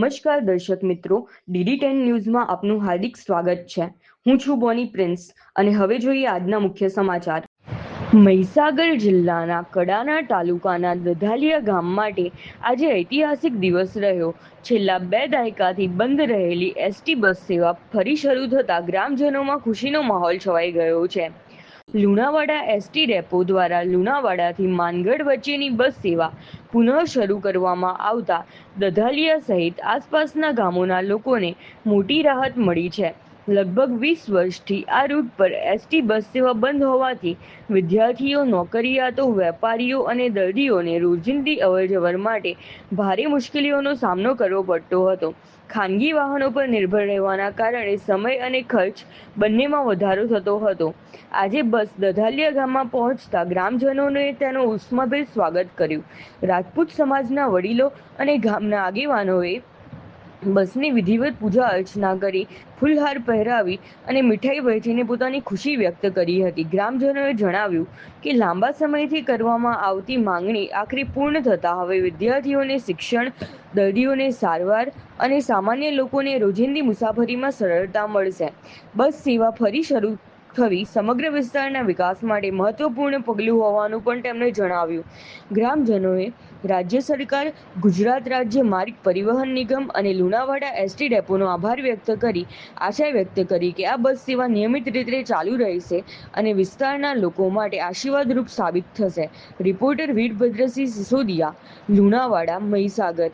નમસ્કાર દર્શક મિત્રો, DD10 ન્યૂઝમાં આપનું હાર્દિક સ્વાગત છે। હું છું બોની પ્રિન્સ અને હવે જોઈએ આજના મુખ્ય સમાચાર। મહીસાગર જિલ્લાના કડાના તાલુકાના દધાલિયા ગામ માટે આજે ઐતિહાસિક દિવસ રહ્યો। છેલ્લા 2 દાયકાથી બંધ રહેલી એસટી બસ સેવા ફરી શરૂ થતાં ગ્રામજનોમાં ખુશીનો માહોલ છવાઈ ગયો છે। લુણાવાડા એસટી ડેપો દ્વારા લુણાવાડાથી માનગઢ વચ્ચેની બસ સેવા પુનઃ શરૂ કરવામાં આવતા દધાલિયા સહિત આસપાસના ગામોના લોકોને મોટી રાહત મળી છે। લગભગ 20 વર્ષથી આ રૂટ પર એસટી બસ સેવા બંધ હોવાથી વિદ્યાર્થીઓ, નોકરિયાતો, વેપારીઓ અને દર્દીઓને રોજિંદી અવરજવર માટે ભારે મુશ્કેલીઓનો સામનો કરવો પડતો હતો। ખાનગી વાહનો પર નિર્ભર રહેવાના કારણે સમય અને ખર્ચ બંનેમાં વધારો થતો હતો। આજે બસ દધાલિયા ગામમાં પહોંચતા ગ્રામજનોએ તેનું ઉષ્માભેર સ્વાગત કર્યું। રાજપૂત સમાજના વડીલો અને ગામના આગેવાનોએ બસની વિધિવત પૂજા અર્ચના કરી, ફૂલહાર પહેરાવી અને મીઠાઈ વહેંચીને પોતાની ખુશી વ્યક્ત કરી હતી। ગ્રામજનોએ જણાવ્યું કે લાંબા સમયથી કરવામાં આવતી માંગણી આખરે પૂર્ણ થતાં હવે વિદ્યાર્થીઓને શિક્ષણ, દર્દીઓને સારવાર અને સામાન્ય લોકોને રોજિંદી મુસાફરીમાં સરળતા મળશે। બસ સેવા ફરી શરૂ થવી સમગ્ર વિસ્તારના વિકાસ માટે મહત્વપૂર્ણ પગલું હોવાનું પણ તેમણે જણાવ્યું। ગ્રામજનોએ રાજ્ય સરકાર, ગુજરાત રાજ્ય માર્ગ પરિવહન નિગમ અને લુણાવાડા એસટી ડેપોનો આભાર વ્યક્ત કરી આશા વ્યક્ત કરી કે આ બસ સેવા નિયમિત રીતે ચાલુ રહેશે અને વિસ્તારના લોકો માટે આશીર્વાદરૂપ સાબિત થશે। રિપોર્ટર વીરભદ્રસિંહ સિસોદિયા, લુણાવાડા, મહીસાગર।